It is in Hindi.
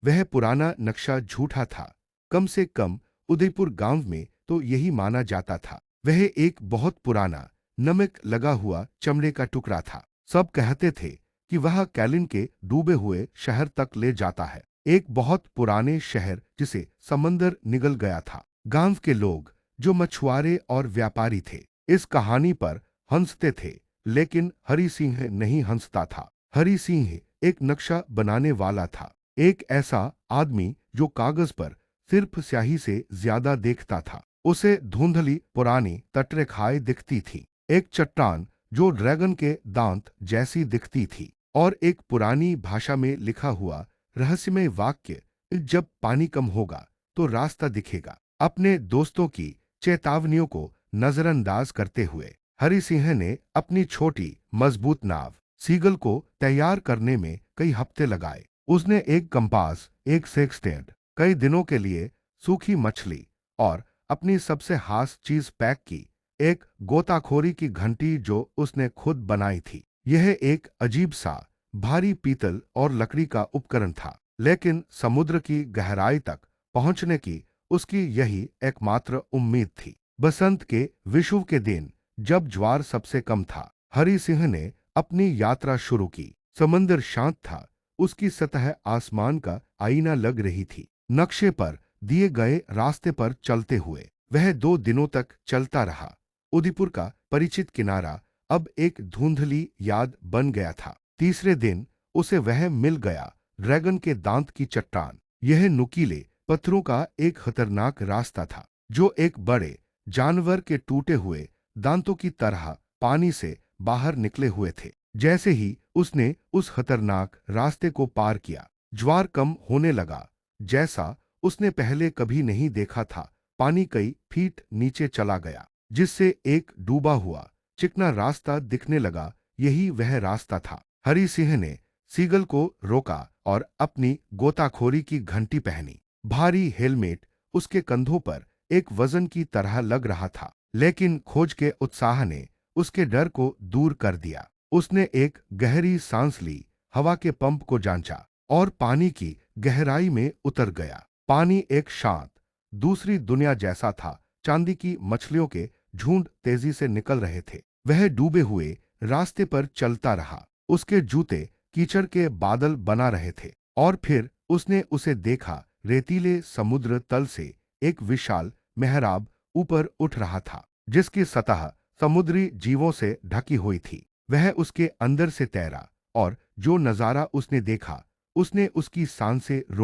वह पुराना नक्शा झूठा था। कम से कम उदयपुर गांव में तो यही माना जाता था। वह एक बहुत पुराना, नमक लगा हुआ चमड़े का टुकड़ा था। सब कहते थे कि वह कैलिन के डूबे हुए शहर तक ले जाता है, एक बहुत पुराने शहर जिसे समंदर निगल गया था। गांव के लोग, जो मछुआरे और व्यापारी थे, इस कहानी पर हंसते थे, लेकिन हरि सिंह नहीं हंसता था। हरि सिंह एक नक्शा बनाने वाला था, एक ऐसा आदमी जो कागज पर सिर्फ स्याही से ज्यादा देखता था। उसे धुंधली पुरानी तटरेखाएं दिखती थी, एक चट्टान जो ड्रैगन के दांत जैसी दिखती थी, और एक पुरानी भाषा में लिखा हुआ रहस्यमय वाक्य, जब पानी कम होगा तो रास्ता दिखेगा। अपने दोस्तों की चेतावनियों को नजरअंदाज करते हुए हरि सिंह ने अपनी छोटी मजबूत नाव सीगल को तैयार करने में कई हफ्ते लगाए। उसने एक कंपास, एक सेक्सटेंट, कई दिनों के लिए सूखी मछली और अपनी सबसे खास चीज पैक की, एक गोताखोरी की घंटी जो उसने खुद बनाई थी। यह एक अजीब सा भारी पीतल और लकड़ी का उपकरण था, लेकिन समुद्र की गहराई तक पहुंचने की उसकी यही एकमात्र उम्मीद थी। बसंत के विषुव के दिन, जब ज्वार सबसे कम था, हरि सिंह ने अपनी यात्रा शुरू की। समंदर शांत था, उसकी सतह आसमान का आईना लग रही थी। नक्शे पर दिए गए रास्ते पर चलते हुए वह 2 दिनों तक चलता रहा। उदयपुर का परिचित किनारा अब एक धुंधली याद बन गया था। तीसरे दिन उसे वह मिल गया, ड्रैगन के दांत की चट्टान। यह नुकीले पत्थरों का एक खतरनाक रास्ता था, जो एक बड़े जानवर के टूटे हुए दांतों की तरह पानी से बाहर निकले हुए थे। जैसे ही उसने उस खतरनाक रास्ते को पार किया, ज्वार कम होने लगा, जैसा उसने पहले कभी नहीं देखा था। पानी कई फीट नीचे चला गया, जिससे एक डूबा हुआ चिकना रास्ता दिखने लगा। यही वह रास्ता था। हरि सिंह ने सीगल को रोका और अपनी गोताखोरी की घंटी पहनी। भारी हेलमेट उसके कंधों पर एक वजन की तरह लग रहा था, लेकिन खोज के उत्साह ने उसके डर को दूर कर दिया। उसने एक गहरी सांस ली, हवा के पंप को जांचा और पानी की गहराई में उतर गया। पानी एक शांत दूसरी दुनिया जैसा था। चांदी की मछलियों के झुंड तेजी से निकल रहे थे। वह डूबे हुए रास्ते पर चलता रहा। उसके जूते कीचड़ के बादल बना रहे थे, और फिर उसने उसे देखा। रेतीले समुद्र तल से एक विशाल मेहराब ऊपर उठ रहा था, जिसकी सतह समुद्री जीवों से ढकी हुई थी। वह उसके अंदर से तैरा, और जो नजारा उसने देखा, उसने उसकी सांसें रोक